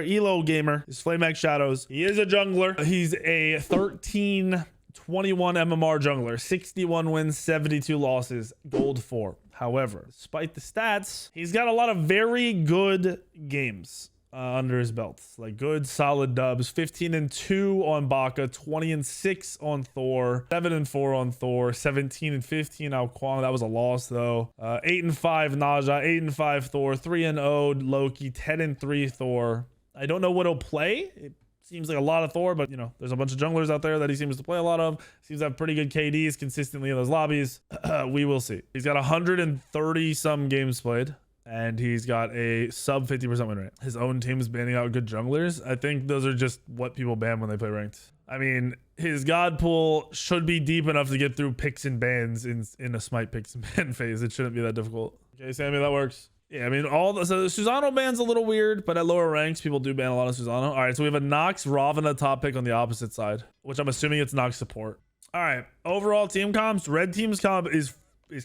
player. Elo gamer. He's Flame X Shadows. He is a jungler. He's a 13-21 MMR jungler. 61 wins, 72 losses. Gold 4. However, despite the stats, he's got a lot of very good games under his belt. Like good solid dubs. 15-2 on Baka, 20-6 on Thor, 7-4 on Thor, 17-15 out Kwang. That was a loss though. 8-5 Naja, 8-5 Thor, 3-0 Loki, 10-3 Thor. I don't know what he'll play. It seems like a lot of Thor, but you know, there's a bunch of junglers out there that he seems to play a lot of. Seems to have pretty good KDs consistently in those lobbies. We will see. He's got 130 some games played, and he's got a sub 50% win rate. His own team's banning out good junglers. I think those are just what people ban when they play ranked. I mean, his god pool should be deep enough to get through picks and bans in a Smite picks and ban phase. It shouldn't be that difficult. Okay, Sammy, that works. Yeah, I mean, so the Susano ban's a little weird, but at lower ranks, people do ban a lot of Susano. All right, so we have a Nox Ravana top pick on the opposite side, which I'm assuming it's Nox support. All right, overall team comps, red team's comp is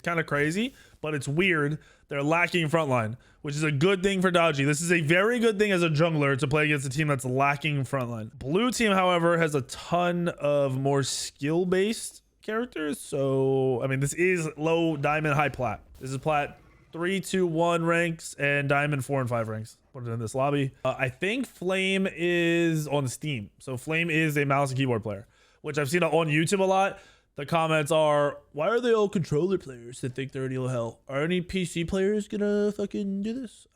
kind of crazy, but it's weird. They're lacking frontline, which is a good thing for Dodgy. This is a very good thing as a jungler to play against a team that's lacking frontline. Blue team, however, has a ton of more skill-based characters. So, I mean, this is low diamond, high plat. This is plat 3, 2, 1 ranks and diamond 4 and 5 ranks. Put it in this lobby. I think Flame is on Steam. So Flame is a mouse and keyboard player, which I've seen on YouTube a lot. The comments are, why are they all controller players that think they're in elo hell? Are any PC players gonna fucking do this?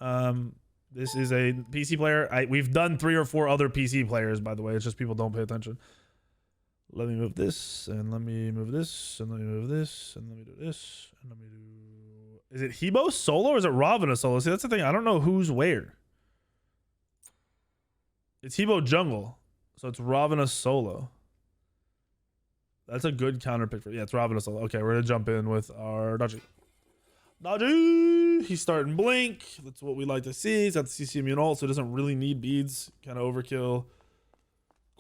This is a PC player. We've done 3 or 4 other PC players, by the way. It's just people don't pay attention. Let me move this, and let me move this, and let me move this, and let me do this, and let me do... Is it Hebo solo or is it Ravana solo? See, that's the thing. I don't know who's where. It's Hebo jungle. So it's Ravana solo. That's a good counter pick for... Yeah, it's Ravana solo. Okay, we're going to jump in with our Dodgy. Dodgy! He's starting Blink. That's what we like to see. He's got the CC immune ult, so he doesn't really need beads. Kind of overkill.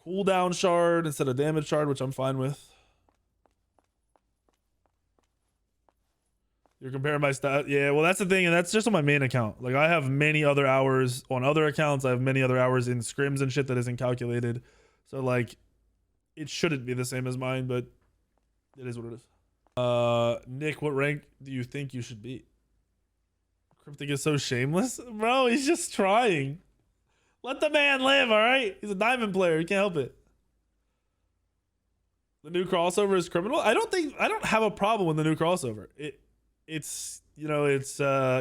Cooldown shard instead of damage shard, which I'm fine with. You're comparing my stat. Yeah, well, that's the thing, and that's just on my main account. Like, I have many other hours on other accounts. I have many other hours in scrims and shit that isn't calculated. So, like, it shouldn't be the same as mine, but it is what it is. Nick, what rank do you think you should be? Cryptic is so shameless. Bro, he's just trying. Let the man live, all right? He's a diamond player. He can't help it. The new crossover is criminal. I don't have a problem with the new crossover. It's you know, it's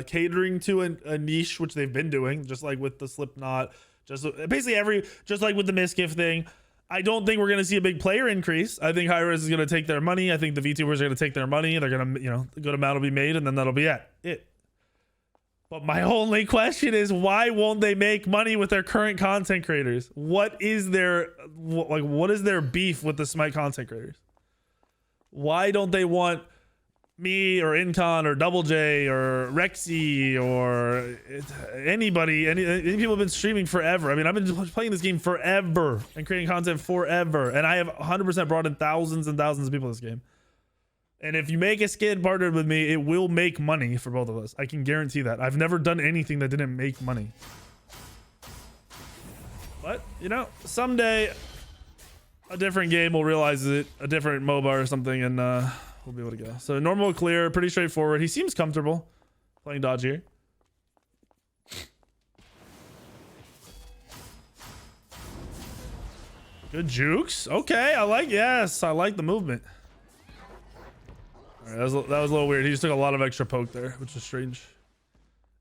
catering to a niche, which they've been doing, just like with the Slipknot, just like with the Misgift thing. I don't think we're going to see a big player increase. I think Hi-Rez is going to take their money. I think the VTubers are going to take their money. They're going to, you know, a good amount will be made, and then that'll be it. But my only question is, why won't they make money with their current content creators? What is their beef with the Smite content creators? Why don't they want me or Incon or Double J or Rexy or anybody? Any people have been streaming forever. I mean, I've been playing this game forever and creating content forever, and I have 100% brought in thousands and thousands of people in this game. And if you make a skin partnered with me, it will make money for both of us. I can guarantee that. I've never done anything that didn't make money. But, you know, someday a different game will realize it, a different MOBA or something, and we'll be able to go. So normal clear, pretty straightforward. He seems comfortable playing dodge here. Good jukes. Okay, I like the movement. All right, that was a little weird. He just took a lot of extra poke there, which is strange.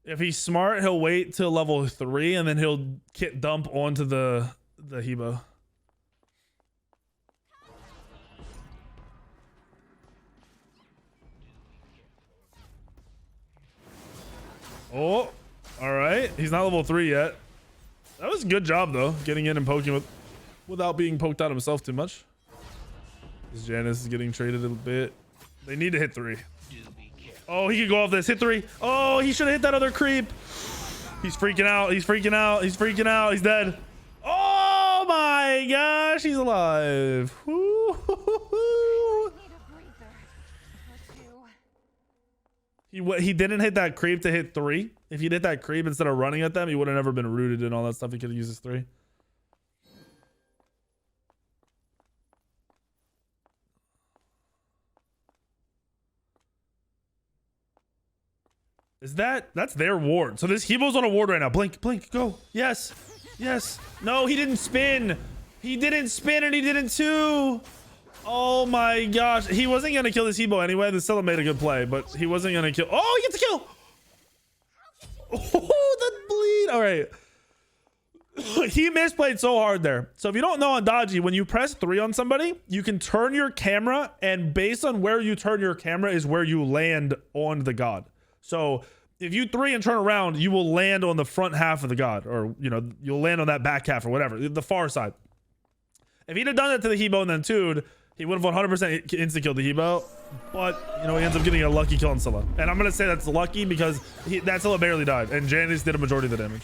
If he's smart, he'll wait till level 3 and then he'll kit dump onto the Hebo. Oh, all right. He's not level 3 yet. That was a good job though, getting in and poking without being poked out himself too much. This Janice is getting traded a bit. They need to hit 3. Oh, he could go off this. Hit 3. Oh, he should have hit that other creep. He's freaking out. He's freaking out. He's freaking out. He's dead. Oh my gosh, he's alive. He didn't hit that creep to hit 3. If he'd hit that creep instead of running at them, he would have never been rooted and all that stuff. He could have used his 3. That's their ward. So this Hebo's on a ward right now. Blink, blink, go. Yes. Yes. No, he didn't spin. He didn't spin and he didn't too. Oh my gosh. He wasn't going to kill this Hebo anyway. The Scylla made a good play, but he wasn't going to kill. Oh, he gets a kill. Oh, the bleed. All right. He misplayed so hard there. So if you don't know on Dodgy, when you press 3 on somebody, you can turn your camera, and based on where you turn your camera is where you land on the god. So if you 3 and turn around, you will land on the front half of the god, or, you know, you'll land on that back half or whatever, the far side. If he'd have done that to the Hebo and then 2'd, he would have 100% insta-killed the Hebo, but, you know, he ends up getting a lucky kill on Scylla. And I'm going to say that's lucky because that Scylla barely died, and Janice did a majority of the damage.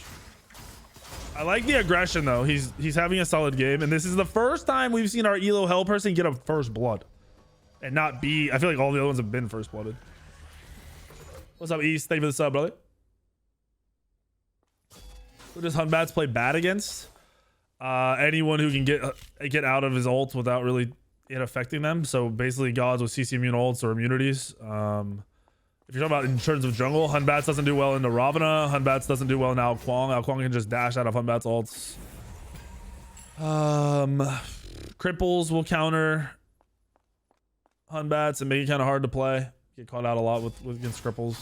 I like the aggression, though. He's having a solid game, and this is the first time we've seen our Elo Hell person get a first blood and not be... I feel like all the other ones have been first blooded. What's up, East? Thank you for the sub, brother. Who does Hunbats play bad against? Anyone who can get out of his ult without really it affecting them. So basically gods with CC immune ults or immunities. If you're talking about in terms of jungle, Hunbats doesn't do well into Ravana. Hunbats doesn't do well in Ao Kuang. Ao Kuang can just dash out of Hunbats ults. Cripples will counter Hunbats and make it kind of hard to play. Get caught out a lot with against cripples.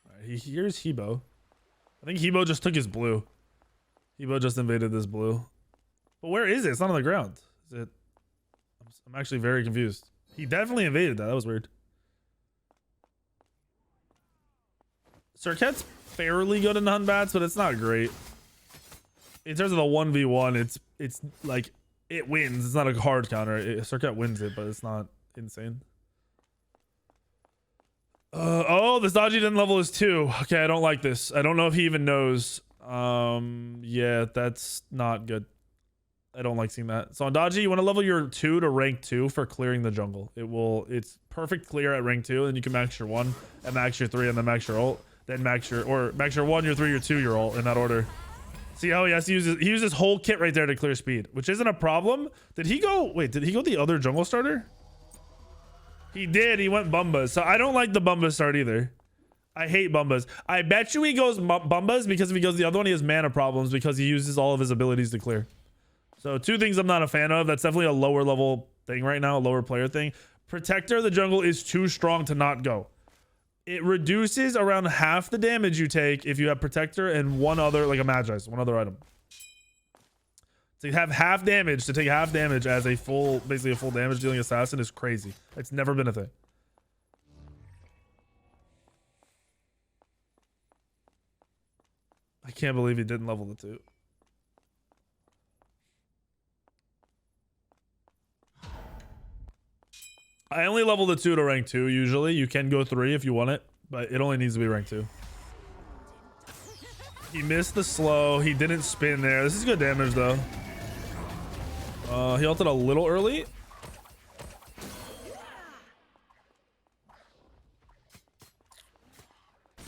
Right, here's Hebo. I think Hebo just took his blue. Hebo just invaded this blue. But where is it? It's not on the ground. Is it? I'm actually very confused. He definitely invaded that. That was weird. Circuit's fairly good in Hunbats, but it's not great. In terms of the 1v1, it's like it wins. It's not a hard counter. Circuit wins it, but it's not insane. Oh, this Dodgy didn't level his 2. Okay, I don't like this. I don't know if he even knows. Yeah, that's not good. I don't like seeing that. So on Dodgy, you want to level your 2 to rank 2 for clearing the jungle. It's perfect clear at rank 2, and you can max your 1 and max your 3 and then max your ult. Then max your 1, your 3, your 2, your ult in that order. See how he has to use he used his whole kit right there to clear speed, which isn't a problem. Did he go the other jungle starter? He did. He went Bumbas. So I don't like the Bumba start either. I hate Bumbas. I bet you he goes Bumbas because if he goes the other one, he has mana problems because he uses all of his abilities to clear. So 2 things I'm not a fan of. That's definitely a lower level thing right now, a lower player thing. Protector of the jungle is too strong to not go. It reduces around half the damage you take if you have Protector and one other, like a Magi's, one other item. To have half damage, to take half damage as a full, basically a full damage dealing assassin is crazy. It's never been a thing. I can't believe he didn't level the 2. I only level the 2 to rank 2 usually. You can go 3 if you want it, but it only needs to be rank 2. He missed the slow. He didn't spin there. This is good damage though. He ulted a little early.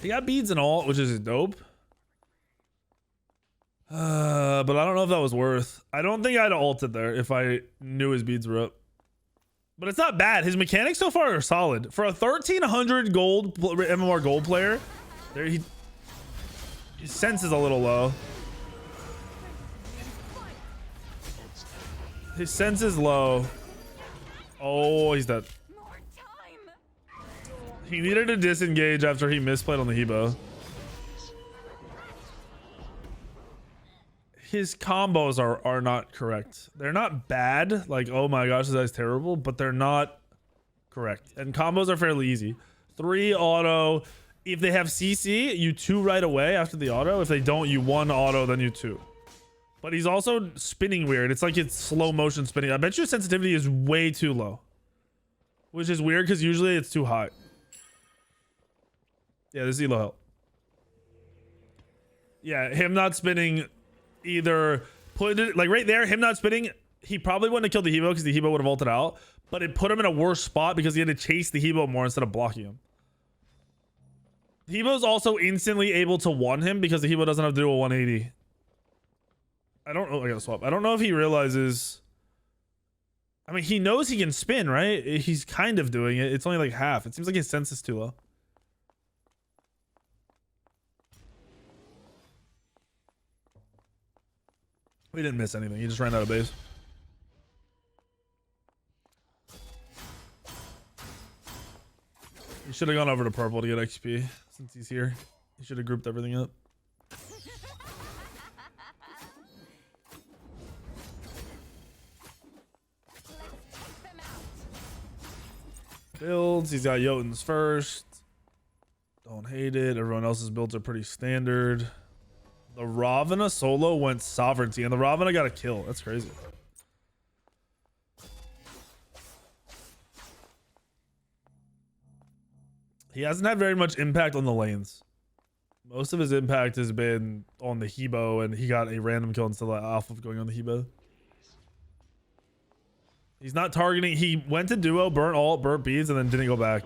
He got beads and ult, which is dope. But I don't know if that was worth. I don't think I'd have ulted there if I knew his beads were up. But it's not bad. His mechanics so far are solid. For a 1300 gold MMR gold player, his sense is a little low. His sense is low. Oh, he's dead. He needed to disengage after he misplayed on the Hebo. His combos are not correct. They're not bad, like, oh my gosh, this guy's terrible, but they're not correct. And combos are fairly easy. 3 auto. If they have CC, you 2 right away after the auto. If they don't, you 1 auto, then you 2. But he's also spinning weird. It's like it's slow motion spinning. I bet your sensitivity is way too low, which is weird because usually it's too high. Yeah, this is Elo Hell. Yeah, him not spinning... Either put it like right there, him not spinning, he probably wouldn't have killed the Hebo because the Hebo would have ulted out, but it put him in a worse spot because he had to chase the Hebo more instead of blocking him. Hebo's also instantly able to one him because the Hebo doesn't have to do a 180. I don't know. I gotta swap. I don't know if he realizes. I mean, he knows he can spin, right? He's kind of doing it. It's only like half. It seems like his sense is too low. We didn't miss anything. He just ran out of base. He should have gone over to purple to get XP since he's here. He should have grouped everything up. Builds. He's got Jotuns first. Don't hate it. Everyone else's builds are pretty standard. The Ravana solo went sovereignty, and the Ravana got a kill. That's crazy. He hasn't had very much impact on the lanes. Most of his impact has been on the Hebo, and he got a random kill instead of off of going on the Hebo. He's not targeting. He went to duo, burnt ult, burnt beads, and then didn't go back.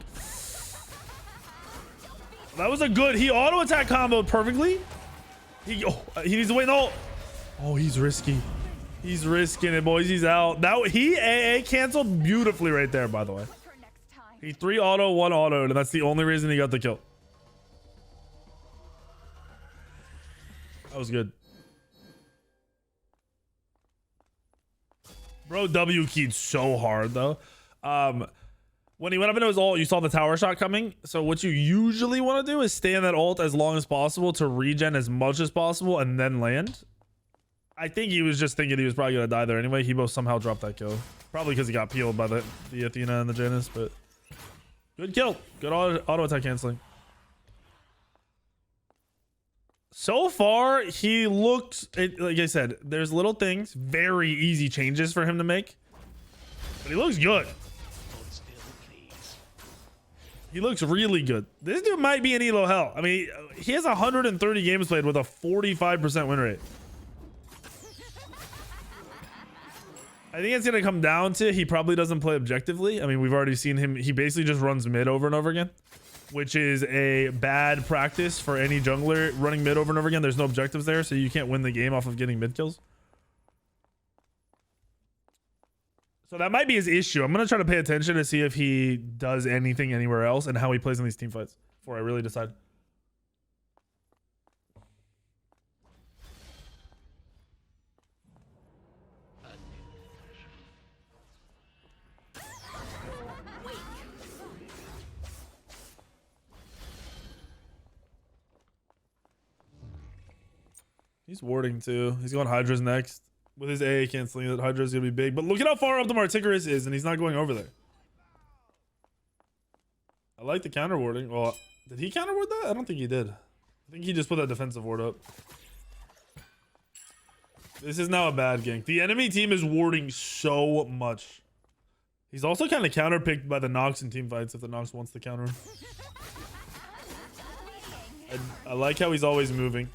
That was a good. He auto attack comboed perfectly. He needs to wait in ult. Oh, he's risky. He's risking it, boys. He's out. That he AA canceled beautifully right there, by the way. He 3 auto, 1 auto, and that's the only reason he got the kill. That was good. Bro, W keyed so hard though. When he went up into his ult, you saw the tower shot coming. So what you usually want to do is stay in that ult as long as possible to regen as much as possible and then land. I think he was just thinking he was probably gonna die there anyway. Hebo somehow dropped that kill. Probably because he got peeled by the Athena and the Janus, but good kill. Good auto attack canceling. So far, he looks, like I said, there's little things, very easy changes for him to make, but he looks good. He looks really good. This dude might be an elo hell. I mean, he has 130 games played with a 45% win rate. I think it's going to come down to he probably doesn't play objectively. I mean, we've already seen him. He basically just runs mid over and over again, which is a bad practice for any jungler running mid over and over again. There's no objectives there, so you can't win the game off of getting mid kills. So that might be his issue. I'm going to try to pay attention to see if he does anything anywhere else and how he plays in these team fights before I really decide. He's warding too. He's going Hydra's next. With his AA canceling it, Hydra's gonna be big. But look at how far up the Marticarus is, and he's not going over there. I like the counter warding. Well, did he counter ward that? I don't think he did. I think he just put that defensive ward up. This is now a bad gank. The enemy team is warding so much. He's also kind of counterpicked by the Nox in team fights if the Nox wants to counter him. I like how he's always moving.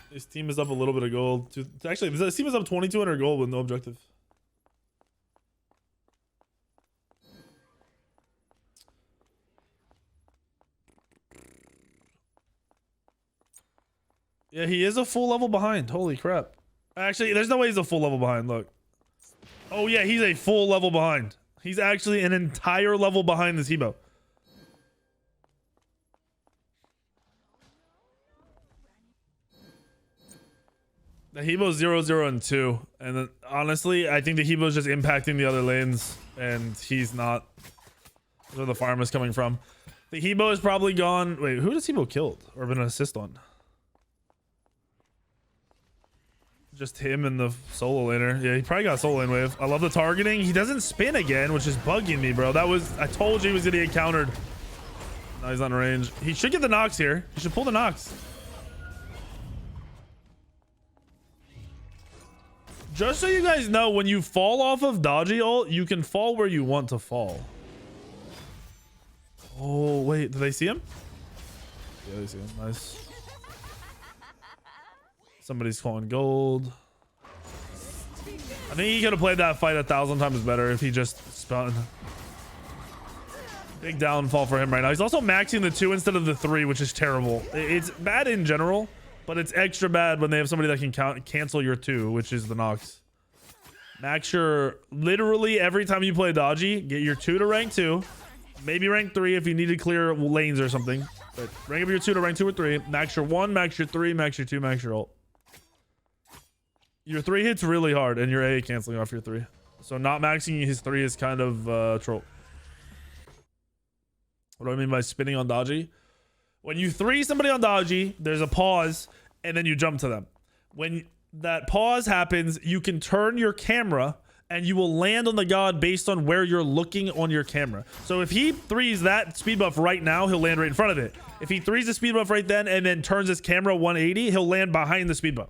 His team is up a little bit of gold. Actually, this team is up 2,200 gold with no objective. Yeah, he is a full level behind. Holy crap. Actually, there's no way he's a full level behind. Look. Oh, yeah, he's a full level behind. He's actually an entire level behind this Hebo. The Hebo's 0, 0, and 2. And then, honestly, I think the Hebo's just impacting the other lanes, and he's not. That's where the farm is coming from. The Hebo is probably gone. Wait, who does Hebo killed or been an assist on? Just him and the solo laner. Yeah, he probably got solo lane wave. I love the targeting. He doesn't spin again, which is bugging me, bro. That was, I told you he was gonna get countered. Now he's on range. He should get the Nox here. He should pull the Nox. Just so you guys know, when you fall off of dodgy ult, you can fall where you want to fall. Oh, wait. Do they see him? Yeah, they see him. Nice. Somebody's calling gold. I think he could have played that fight 1,000 times better if he just spun. Big downfall for him right now. He's also maxing the 2 instead of the 3, which is terrible. It's bad in general, but it's extra bad when they have somebody that can cancel your 2, which is the Nox. Max your literally every time you play dodgy, get your 2 to rank 2, maybe rank 3 if you need to clear lanes or something. But rank up your 2 to rank 2 or 3. Max your 1, max your 3, max your 2, max your ult. Your 3 hits really hard, and your A canceling off your 3. So not maxing his 3 is kind of troll. What do I mean by spinning on dodgy? When you 3 somebody on dodgy, there's a pause, and then you jump to them. When that pause happens, you can turn your camera, and you will land on the god based on where you're looking on your camera. So if he 3s that speed buff right now, he'll land right in front of it. If he 3s the speed buff right then and then turns his camera 180, he'll land behind the speed buff.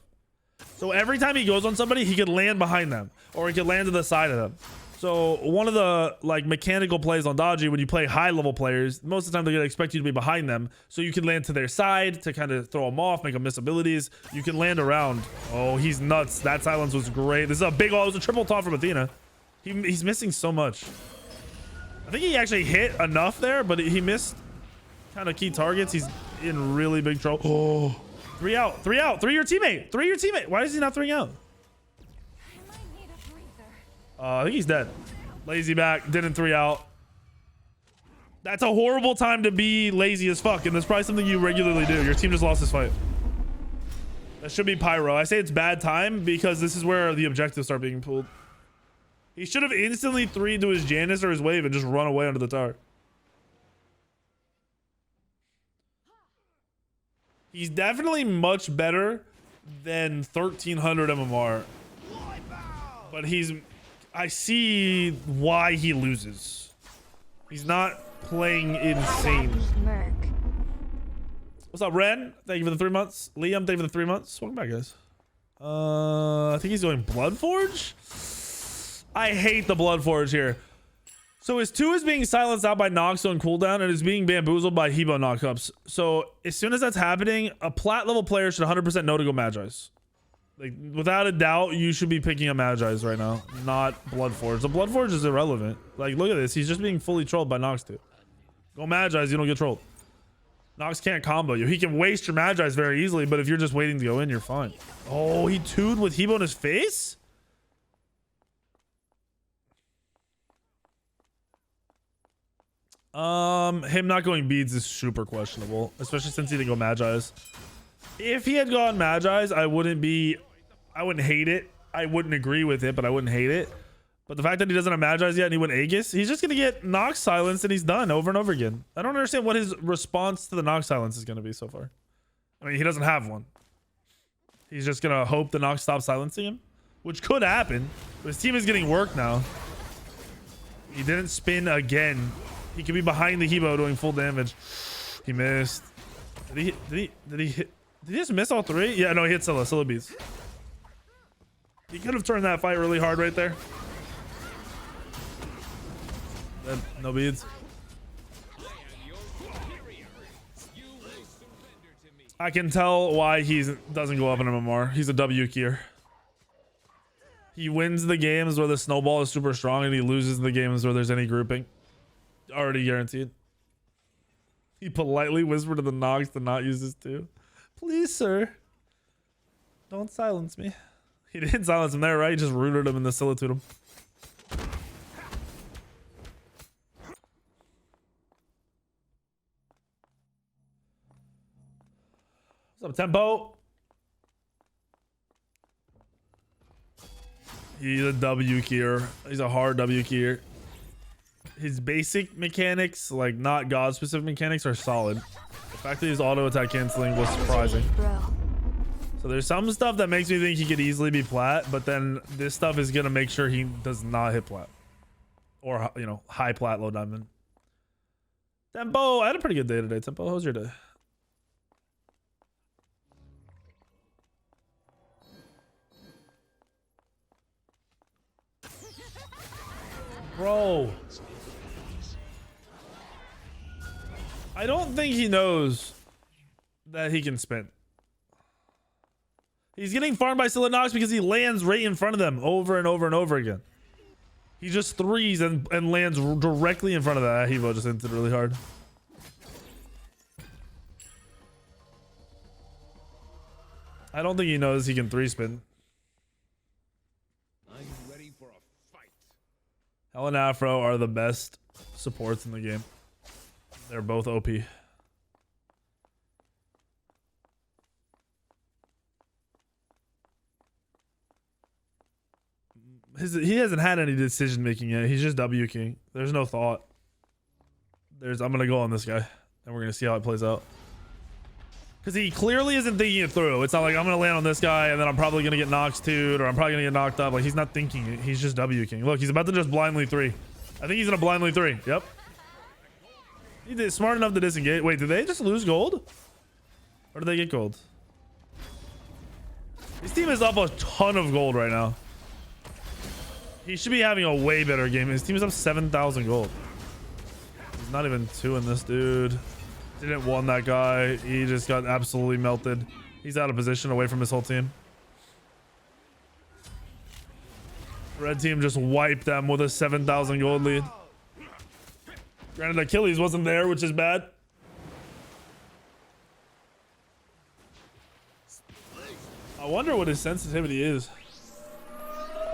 So every time he goes on somebody, he could land behind them, or he could land to the side of them. So one of the like mechanical plays on dodgy, when you play high level players, most of the time they're gonna expect you to be behind them, so you can land to their side to kind of throw them off, make them miss abilities. You can land around. Oh, he's nuts. That silence was great. This is a big, it was a triple taunt from Athena. He's missing so much. I think he actually hit enough there, but he missed kind of key targets. He's in really big trouble. Oh, 3 out, 3 out, 3 your teammate, 3 your teammate. Why is he not 3 out? I think he's dead. Lazy back, didn't 3 out. That's a horrible time to be lazy as fuck, and that's probably something you regularly do. Your team just lost this fight. That should be pyro. I say it's bad time because this is where the objectives start being pulled. He should have instantly 3'd to his Janus or his wave and just run away under the tower. He's definitely much better than 1300 MMR. But I see why he loses. He's not playing insane. What's up, Ren? Thank you for the 3 months. Liam, thank you for the 3 months. Welcome back, guys. I think he's going Bloodforge. I hate the Bloodforge here. So his 2 is being silenced out by Nox on cooldown and is being bamboozled by Hebo knockups. So as soon as that's happening, a plat level player should 100% know to go Magi's. Like, without a doubt, you should be picking up Magi's right now, not Bloodforge. The Bloodforge is irrelevant. Like, look at this. He's just being fully trolled by Nox too. Go Magi's, you don't get trolled. Nox can't combo you. He can waste your Magi's very easily, but if you're just waiting to go in, you're fine. Oh, he 2'd with Hebo in his face? Him not going beads is super questionable, especially since he didn't go Magi's. If he had gone Magi's, I wouldn't hate it. I wouldn't agree with it, but I wouldn't hate it. But the fact that he doesn't have Magi's yet and he went Aegis, he's just gonna get Nox silenced and he's done over and over again. I don't understand what his response to the Nox silence is gonna be so far. I mean, he doesn't have one. He's just gonna hope the Nox stops silencing him, which could happen. But his team is getting work now. He didn't spin again. He could be behind the Hebo doing full damage. He missed. Did he just miss all 3? Yeah, no, he hit Scylla. Scylla beats. He could have turned that fight really hard right there. No beads. I can tell why he doesn't go up in MMR. He's a W keyer. He wins the games where the snowball is super strong, and he loses the games where there's any grouping. Already guaranteed. He politely whispered to the Nox to not use this too. Please, sir. Don't silence me. He didn't silence him there, right? He just rooted him in the solitude him. What's up, Tempo? He's a W keyer. He's a hard W keyer. His basic mechanics, like not god specific mechanics, are solid. The fact that he's auto attack canceling was surprising. So there's some stuff that makes me think he could easily be plat, but then this stuff is gonna make sure he does not hit plat, or you know, high plat, low diamond. Tempo, I had a pretty good day today. Tempo, how was your day? Bro, I don't think he knows that he can spin. He's getting farmed by Scylla Nox because he lands right in front of them over and over and over again. He just threes and lands directly in front of that. Hebo just entered really hard. I don't think he knows he can three spin. I'm ready for a fight. Hell and Afro are the best supports in the game. They're both OP. He hasn't had any decision making yet. He's just W king. There's no thought. I'm gonna go on this guy, and we're gonna see how it plays out. Because he clearly isn't thinking it through. It's not like I'm gonna land on this guy, and then I'm probably gonna get knocked too, or I'm probably gonna get knocked up. Like, he's not thinking it. He's just W king. Look, he's about to just blindly three. I think he's gonna blindly three. Yep. He did smart enough to disengage. Wait, did they just lose gold? Or did they get gold? His team is up a ton of gold right now. He should be having a way better game. His team is up 7,000 gold. He's not even 2 in this dude. Didn't won that guy. He just got absolutely melted. He's out of position away from his whole team. Red team just wiped them with a 7,000 gold lead. Granted, Achilles wasn't there, which is bad. I wonder what his sensitivity is.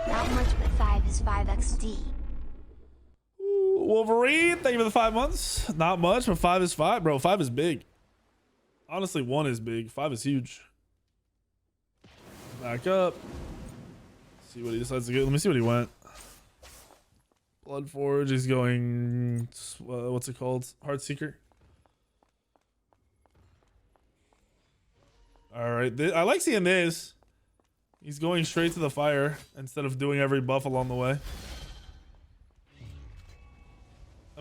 Not much, but 5 is 5 XD. Ooh, Wolverine, thank you for the 5 months. Not much, but 5 is 5, bro. 5 is big. Honestly, 1 is big. 5 is huge. Back up. See what he decides to get. Let me see what he went. Bloodforge. He's going. What's it called? Heartseeker. All right. I like seeing this. He's going straight to the fire instead of doing every buff along the way.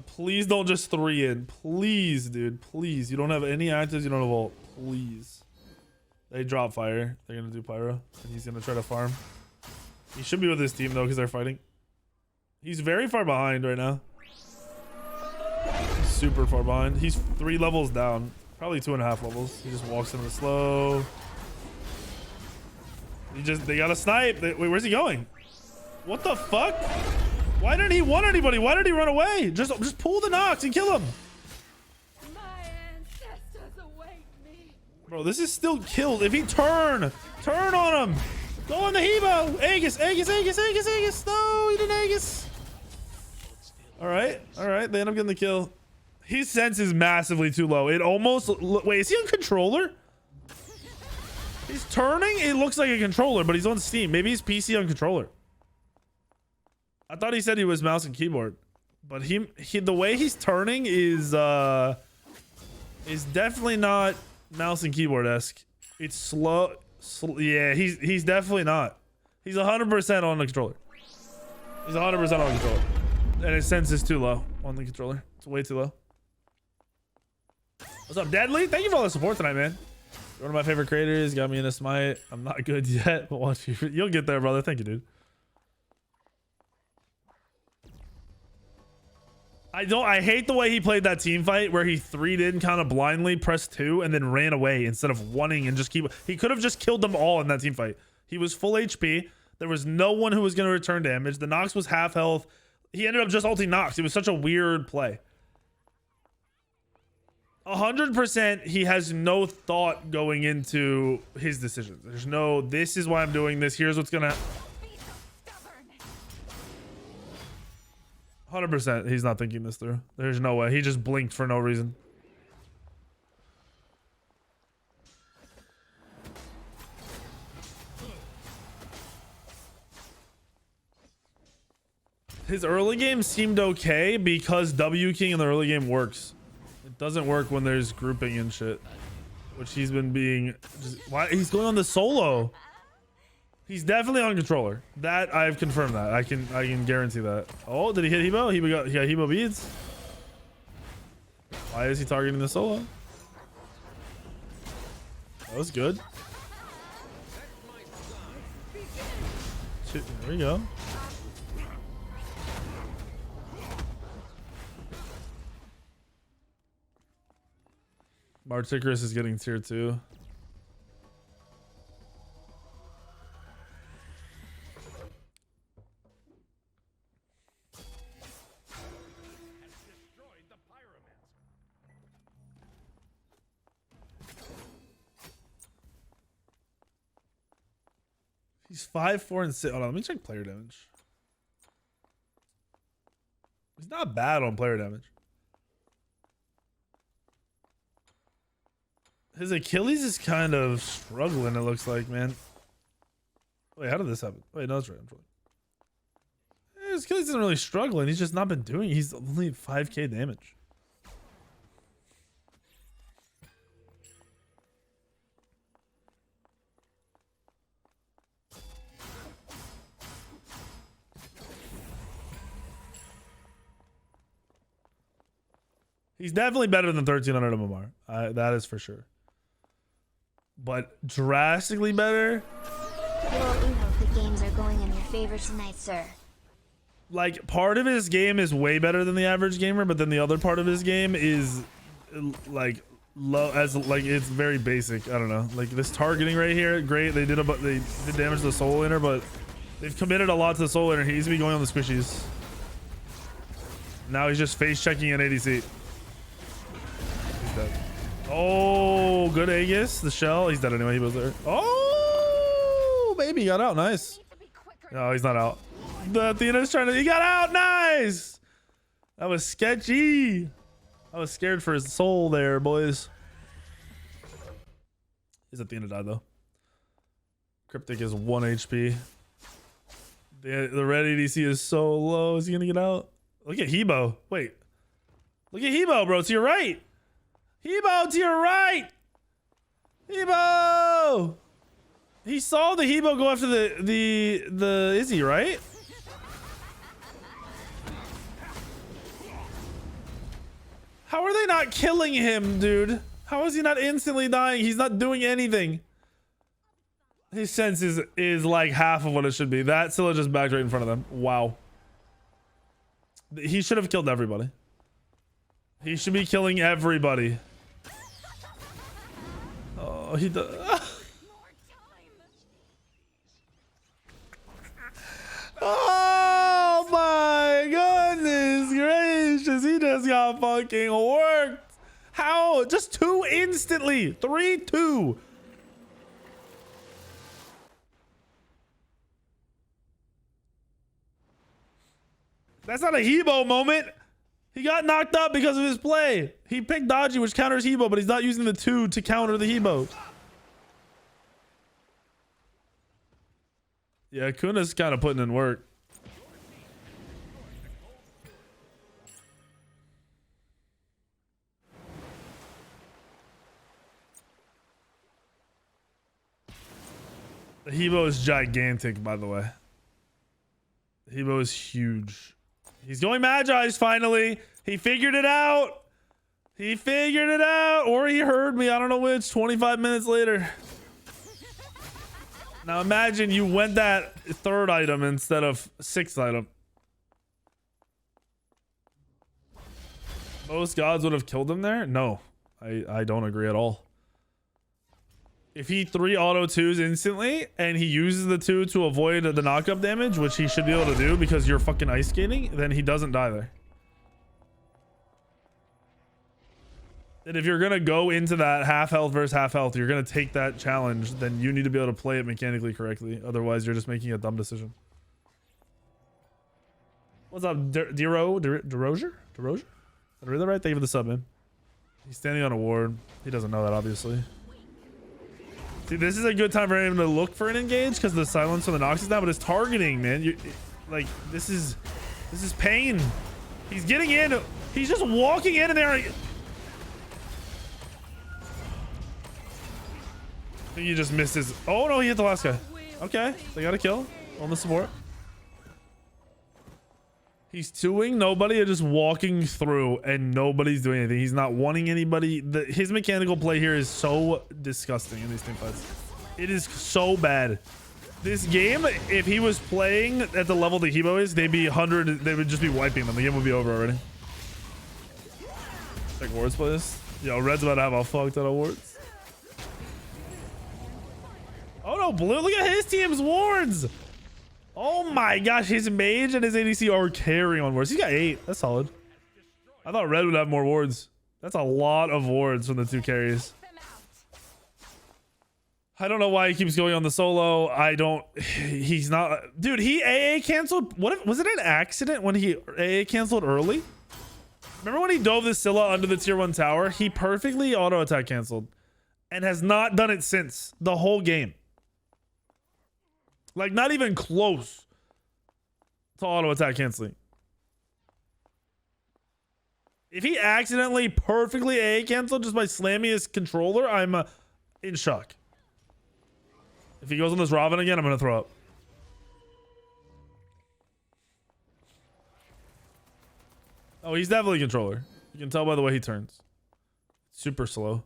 Please don't just 3 in. Please, dude. Please. You don't have any actives. You don't have ult. Please. They drop fire. They're going to do pyro. And he's going to try to farm. He should be with his team, though, because they're fighting. He's very far behind right now. Super far behind. He's 3 levels down. Probably 2.5 levels. He just walks in the slow. They got a snipe. Wait, where's he going? What the fuck? Why didn't he want anybody? Why did he run away? Just pull the Nox and kill him. My ancestors await me. Bro, this is still killed. If he turn on him. Go on the Hebo. Aegis. No, he didn't Aegis. All right. They end up getting the kill. His sense is massively too low. It almost... Wait, is he on controller? He's turning. It looks like a controller, but he's on Steam. Maybe he's PC on controller. I thought he said he was mouse and keyboard, but he the way he's turning is definitely not mouse and keyboard esque. It's slow. Yeah, he's definitely not. He's 100% on the controller. He's 100% on the controller, and his sense is too low on the controller. It's way too low. What's up, Deadly? Thank you for all the support tonight, man. You're one of my favorite creators. Got me in a Smite. I'm not good yet, but watch you. You'll get there, brother. Thank you, dude. I hate the way he played that team fight where he 3'd in kind of blindly, pressed 2, and then ran away instead of wanting and just keep. He could have just killed them all in that team fight. He was full HP. There was no one who was going to return damage. The Nox was half health. He ended up just ulting Nox. It was such a weird play. 100% he has no thought going into his decisions. There's no, this is why I'm doing this. Here's what's gonna. 100% he's not thinking this through. There's no way. He just blinked for no reason. His early game seemed okay because W King in the early game works. It doesn't work when there's grouping and shit, which he's been being. Why he's going on the solo? He's definitely on controller. That I've confirmed that. I can guarantee that. Oh, did he hit Hebo? He got Hebo beads. Why is he targeting the solo? That was good. There we go. Marticarus is getting tier 2. He's 5, 4, and 6. Hold on, let me check player damage. He's not bad on player damage. His Achilles is kind of struggling, it looks like, man. Wait, how did this happen? Wait, no, that's right. His Achilles isn't really struggling. He's just not been doing. He's only 5k damage. He's definitely better than 1300 MMR. That is for sure. But drastically better. Well, we hope the games are going in your favor tonight, sir. Like, part of his game is way better than the average gamer, but then the other part of his game is like low, as like it's very basic. I don't know. Like this targeting right here, great. They did damage to the soul inner, but they've committed a lot to the soul inner. He needs to be going on the squishies. Now he's just face checking an ADC. He's dead. Oh, good Aegis. The shell. He's dead anyway. He was there. Oh, baby, he got out. Nice. No, he's not out. The Athena's trying to. He got out. Nice. That was sketchy. I was scared for his soul there, boys. His Athena died though. Cryptic is 1 HP. The red ADC is so low. Is he gonna get out? Look at Hebo. Wait. Look at Hebo, bro. To your right. Hebo, to your right. Hebo. He saw the Hebo go after the Izzy, right? How are they not killing him, dude? How is he not instantly dying? He's not doing anything. His sense is like half of what it should be. That Scylla just backed right in front of them. Wow. He should have killed everybody. He should be killing everybody. Oh, he does. Oh my goodness gracious. He just got fucking worked. How? Just 2 instantly. 3, 2. That's not a Hebo moment. He got knocked up because of his play. He picked dodgy, which counters Hebo, but he's not using the 2 to counter the Hebo. Yeah, Kuna's kind of putting in work. The Hebo is gigantic, by the way. The Hebo is huge. He's going Magi's finally. He figured it out. He figured it out. Or he heard me. I don't know which. 25 minutes later. Now imagine you went that 3rd item instead of 6th item. Most gods would have killed him there? No. I don't agree at all. If he 3 auto 2s instantly and he uses the 2 to avoid the knockup damage, which he should be able to do because you're fucking ice skating, then he doesn't die there. And if you're going to go into that half health versus half health, you're going to take that challenge, then you need to be able to play it mechanically correctly. Otherwise, you're just making a dumb decision. What's up, DeRozier? Did I read that right? Thank you for the sub, man. He's standing on a ward. He doesn't know that, obviously. See, this is a good time for him to look for an engage because the silence from the Nox is down, but it's targeting, man. Like, this is pain. He's getting in. He's just walking in and there. I think he just missed his. Oh no, he hit the last guy. Okay, they got a kill on the support. He's 2ing nobody and just walking through and nobody's doing anything. He's not wanting anybody. His mechanical play here is so disgusting in these team fights. It is so bad. This game, if he was playing at the level that Hebo is, they'd be 100. They would just be wiping them. The game would be over already. Check wards, please. Yo, Red's about to have a fuck ton of wards. Oh no, Blue, look at his team's wards. Oh my gosh, his mage and his ADC are carrying on wards. He got 8. That's solid. I thought Red would have more wards. That's a lot of wards from the 2 carries. I don't know why he keeps going on the solo. He's not, dude, he AA canceled. Was it an accident when he AA canceled early? Remember when he dove the Scylla under the tier 1 tower? He perfectly auto attack canceled and has not done it since the whole game. Like, not even close to auto attack canceling. If he accidentally perfectly AA canceled just by slamming his controller, I'm in shock. If he goes on this Robin again, I'm going to throw up. Oh, he's definitely a controller. You can tell by the way he turns. Super slow.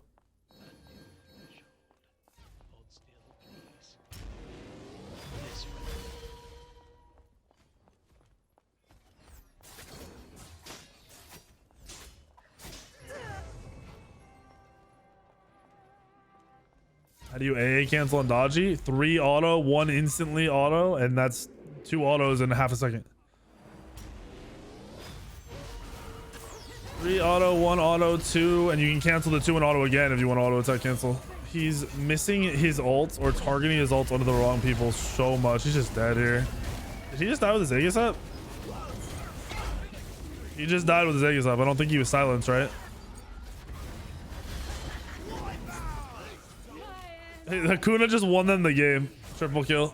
How do you AA cancel on dodgy? 3 auto, 1 instantly auto, and that's 2 autos in half a second. 3 auto, 1 auto, 2, and you can cancel the 2 and auto again if you want auto attack cancel. He's missing his ults or targeting his ults onto the wrong people so much. He's just dead here. Did he just die with his Aegis up? He just died with his Aegis up. I don't think he was silenced, right? Hey, Hakuna just won them the game. Triple kill.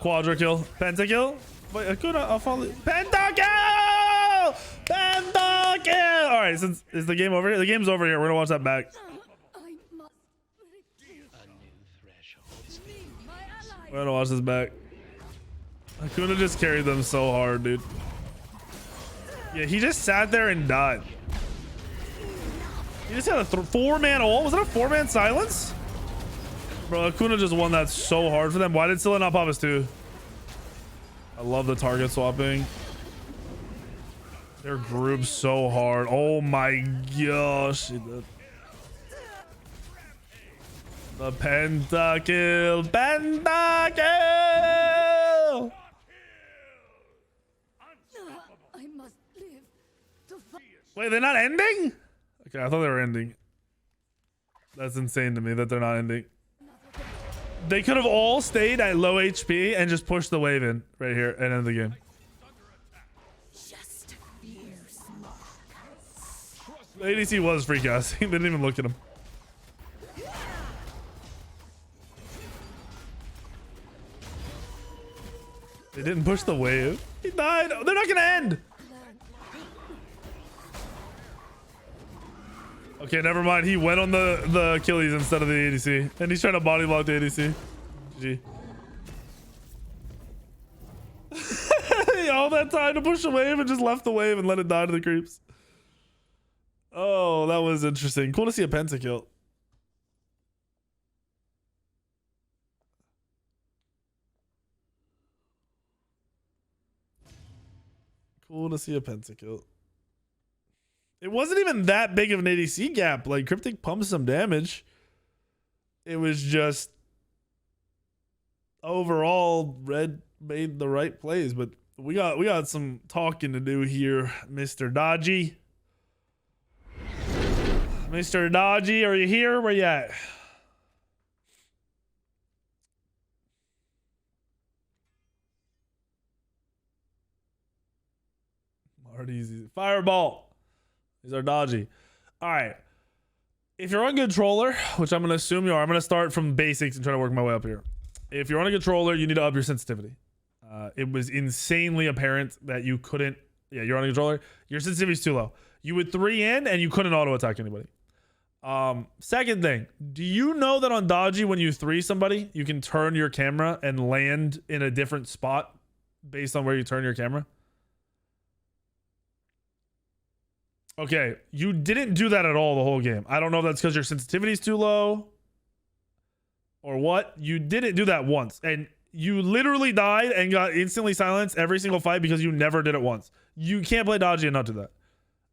Quadra kill. Pentakill? Wait, Hakuna, I'll follow. Pentakill! Pentakill! Alright, since is the game over here? The game's over here. We're gonna watch that back. We're gonna watch this back. Hakuna just carried them so hard, dude. Yeah, he just sat there and died. He just had a 4-man ult. Was it a 4-man silence? Bro, Hakuna just won that so hard for them. Why did Scylla not pop us too? I love the target swapping. They're grouped so hard. Oh my gosh. The pentakill. Pentakill! I must live to fight. Wait, they're not ending? Okay, I thought they were ending. That's insane to me that they're not ending. They could have all stayed at low HP and just pushed the wave in right here and end the game. Just fierce. The ADC was free casting. They didn't even look at him. They didn't push the wave. He died. They're not gonna end. Okay, never mind. He went on the Achilles instead of the ADC. And he's trying to body block the ADC. GG. All that time to push the wave and just left the wave and let it die to the creeps. Oh, that was interesting. Cool to see a pentakill. Cool to see a pentakill. It wasn't even that big of an ADC gap. Like, Cryptic pumped some damage. It was just overall Red made the right plays, but we got some talking to do here, Mr. Dodgy. Mr. Dodgy, are you here? Where you at? Marty's fireball. These are dodgy. All right. If you're on controller, which I'm going to assume you are, I'm going to start from basics and try to work my way up here. If you're on a controller, you need to up your sensitivity. It was insanely apparent that you couldn't. Yeah, you're on a controller. Your sensitivity is too low. You would 3 in and you couldn't auto attack anybody. Second thing, do you know that on dodgy, when you 3 somebody, you can turn your camera and land in a different spot based on where you turn your camera? Okay, you didn't do that at all the whole game. I don't know if that's because your sensitivity is too low or what. You didn't do that once, and you literally died and got instantly silenced every single fight because you never did it once. You can't play dodgy and not do that.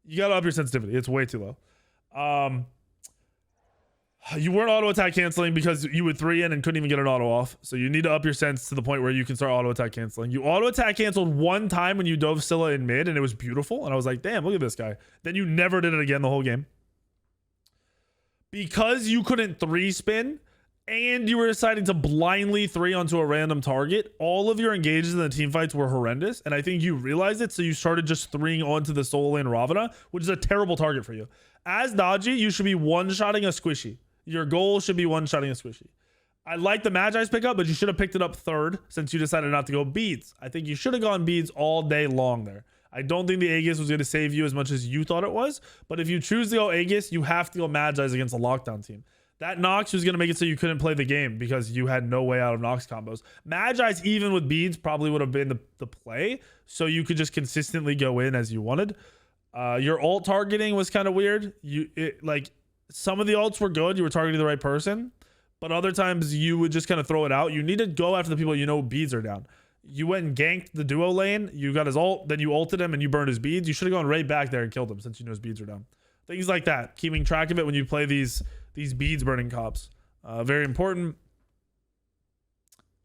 You gotta up your sensitivity. It's way too low. You weren't auto attack canceling because you would 3 in and couldn't even get an auto off. So you need to up your sense to the point where you can start auto attack canceling. You auto attack canceled one time when you dove Scylla in mid and it was beautiful. And I was like, damn, look at this guy. Then you never did it again the whole game. Because you couldn't 3 spin and you were deciding to blindly 3 onto a random target, all of your engages in the team fights were horrendous. And I think you realized it. So you started just 3ing onto the solo lane Ravana, which is a terrible target for you. As Dodgy, you should be one-shotting a squishy. Your goal should be one-shotting a squishy. I like the Magi's pickup, but you should have picked it up 3rd since you decided not to go beads. I think you should have gone beads all day long there. I don't think the Aegis was going to save you as much as you thought it was. But if you choose to go Aegis, you have to go Magi's against a lockdown team. That Nox was going to make it so you couldn't play the game because you had no way out of Nox combos. Magi's, even with beads, probably would have been the play. So you could just consistently go in as you wanted. Your ult targeting was kind of weird. Like some of the ults were good. You were targeting the right person. But other times you would just kind of throw it out. You need to go after the people you know beads are down. You went and ganked the duo lane. You got his ult. Then you ulted him and you burned his beads. You should have gone right back there and killed him since you know his beads are down. Things like that. Keeping track of it when you play these beads burning cops. Very important.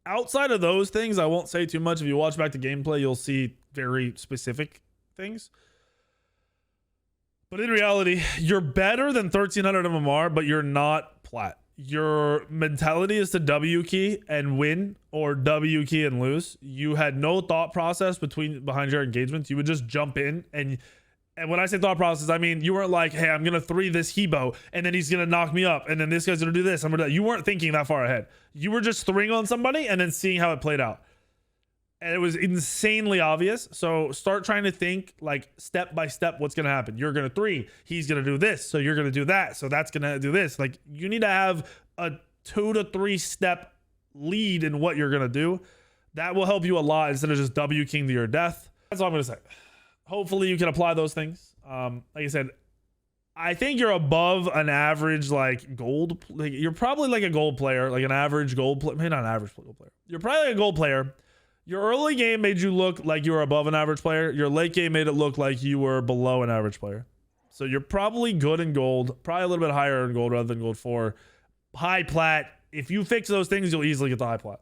Outside of those things, I won't say too much. If you watch back the gameplay, you'll see very specific things. But in reality, you're better than 1300 MMR, but you're not plat. Your mentality is to W key and win or W key and lose. You had no thought process behind your engagements. You would just jump in and when I say thought process, I mean you weren't like, hey, I'm gonna 3 this Hebo and then he's gonna knock me up and then this guy's gonna do this. You weren't thinking that far ahead. You were just 3ing on somebody and then seeing how it played out. And it was insanely obvious. So start trying to think like step by step what's going to happen. You're going to 3. He's going to do this. So you're going to do that. So that's going to do this. Like you need to have a 2 to 3 step lead in what you're going to do. That will help you a lot instead of just W king to your death. That's all I'm going to say. Hopefully you can apply those things. Like I said, I think you're above an average like gold. Like, you're probably like a gold player, like an average gold player. Maybe not an average gold player. You're probably like a gold player. Your early game made you look like you were above an average player. Your late game made it look like you were below an average player. So you're probably good in gold, probably a little bit higher in gold rather than gold 4. High plat. If you fix those things, you'll easily get the high plat.